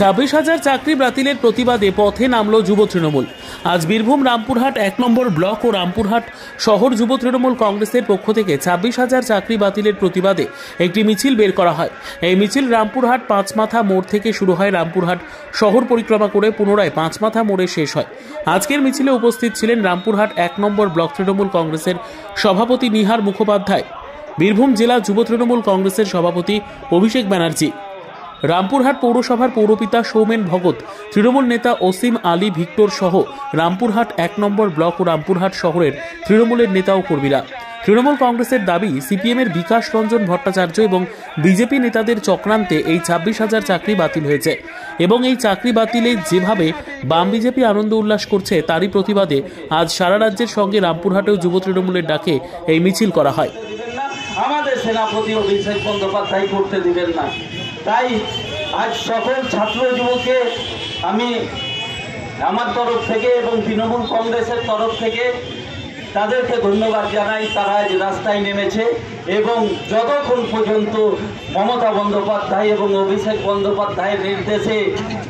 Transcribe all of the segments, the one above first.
26,000 চাকরি বাতিলের প্রতিবাদে পথে নামলো যুব তৃণমূল। আজ বীরভূম রামপুরহাট 1 নম্বর ব্লক ও রামপুরহাট শহর যুব তৃণমূল কংগ্রেসের পক্ষ থেকে 26,000 চাকরি বাতিলের প্রতিবাদে একটি মিছিল বের করা হয়। এই মিছিল রামপুরহাট পাঁচমাথা মোড় থেকে শুরু হয়, রামপুরহাট শহর পরিক্রমা করে পুনরায় পাঁচমাথা মোড়ে শেষ হয়। আজকের মিছিলে উপস্থিত ছিলেন রামপুরহাট 1 নম্বর ব্লক তৃণমূল কংগ্রেসের সভাপতি নিহার মুখোপাধ্যায়, বীরভূম জেলা যুব তৃণমূল কংগ্রেসের সভাপতি অভিষেক ব্যানার্জি, রামপুরহাট পৌরসভার পৌরপিতা সৌমেন ভগত, তৃণমূল নেতা অসীম আলী ভিক্টর সহ রামপুরহাট 1 নম্বর ব্লক ও রামপুরহাট শহরের তৃণমূলের নেতা ও কর্মীরা। তৃণমূল কংগ্রেসের দাবি, সিপিএমের বিকাশ রঞ্জন ভট্টাচার্য এবং বিজেপি নেতাদের চক্রান্তে এই 26,000 চাকরি বাতিল হয়েছে এবং এই চাকরি বাতিলে যেভাবে বাম বিজেপি আনন্দ উল্লাস করছে তারই প্রতিবাদে আজ সারা রাজ্যের সঙ্গে রামপুরহাটেও যুব তৃণমূলের ডাকে এই মিছিল করা হয়। আমাদের সেনাপতি অভিষেক বন্দ্যোপাধ্যায় করতে দিবেন না, তাই আজ সকল ছাত্র যুবকে আমি আমার তরফ থেকে এবং তৃণমূল কংগ্রেসের তরফ থেকে তাদেরকে ধন্যবাদ জানাই। তারা আজ রাস্তায় নেমেছে এবং যতক্ষণ পর্যন্ত মমতা বন্দ্যোপাধ্যায় এবং অভিষেক বন্দ্যোপাধ্যায়ের নির্দেশে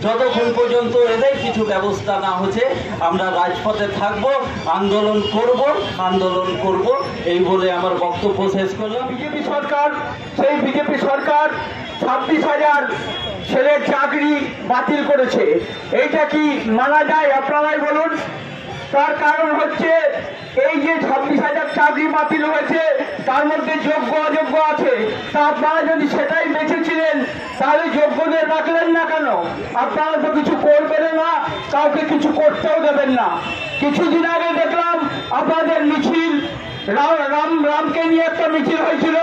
যতক্ষণ পর্যন্ত এদের কিছু ব্যবস্থা না হচ্ছে আমরা রাজপথে থাকব, আন্দোলন করব এই বলে আমার বক্তব্য শেষ করলাম। বিজেপি সরকার 26,000 ছেলের চাকরি বাতিল করেছে। এইটা কি মানা যায়? আপনারাই বলুন। তার কারণ হচ্ছে এই যে 26,000 চাকরি বাতিল হয়েছে তার মধ্যে যোগ্য অযোগ্য আছে। তা আপনারা যদি সেটাই বেঁচেছিলেন তাহলে যোগ্যদের রাখলেন না কেন? আপনারা তো কিছু করবেন না, কাউকে কিছু করতেও দেবেন না। কিছুদিন আগে দেখলাম আপনাদের মিছিল, রামকে নিয়ে একটা মিছিল হয়েছিল,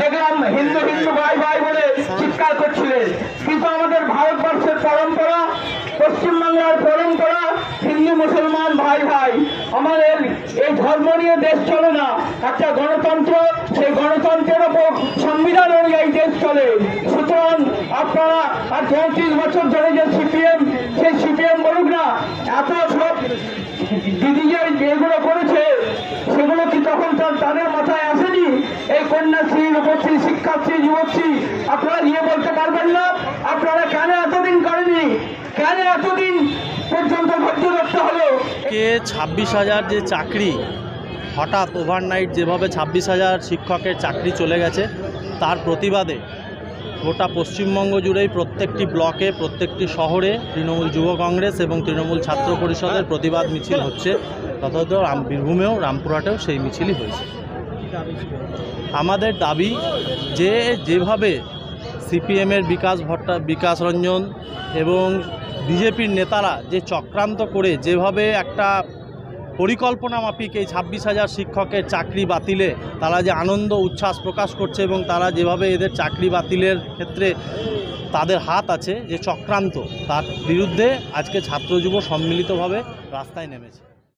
দেখলাম হিন্দু ভাই ভাই বলে চিৎকার করছিলেন। কিন্তু আমাদের ভারতবর্ষের পরম্পরা, পশ্চিমবাংলার পরম্পরা হিন্দু মুসলমান ভাই ভাই, আমাদের এই ধর্ম নিয়ে দেশ চলে না। একটা গণতন্ত্র, সেই গণতন্ত্রের ওপর সংবিধান অনুযায়ী দেশ চলে। সুতরাং আপনারা আর 34 বছর ধরে যে সিপিএম, সেই সিপিএম বলুক না, এত সব দিদি যেগুলো করেছে সেগুলো কি তখন তাদের মাথায় আসেনি? এই কন্যাশ্রী, রূপশ্রী, শিক্ষাশ্রী, যুবশ্রী আপনারা নিয়ে বলতে পারবেন না? আপনারা কেন এতদিন করেননি? কেন এতদিন পর্যন্ত ধৈর্য ধরতে হলো? 26,000 যে চাকরি হঠাৎ ওভারনাইট যেভাবে 26,000 শিক্ষকের চাকরি চলে গেছে তার প্রতিবাদে গোটা পশ্চিমবঙ্গ জুড়েই প্রত্যেকটি ব্লকে, প্রত্যেকটি শহরে তৃণমূল যুব কংগ্রেস এবং তৃণমূল ছাত্র পরিষদের প্রতিবাদ মিছিল হচ্ছে। তথাৎ বীরভূমেও রামপুরহাটেও সেই মিছিলই হয়েছে। আমাদের দাবি যে যেভাবে সিপিএমের বিকাশ রঞ্জন এবং বিজেপির নেতারা যে চক্রান্ত করে যেভাবে একটা পরিকল্পনা মাফিক এই 26,000 শিক্ষকের চাকরি বাতিলে তারা যে আনন্দ উচ্ছ্বাস প্রকাশ করছে এবং তারা যেভাবে এদের চাকরি বাতিলের ক্ষেত্রে তাদের হাত আছে, যে চক্রান্ত, তার বিরুদ্ধে আজকে ছাত্র যুব সম্মিলিতভাবে রাস্তায় নেমেছে।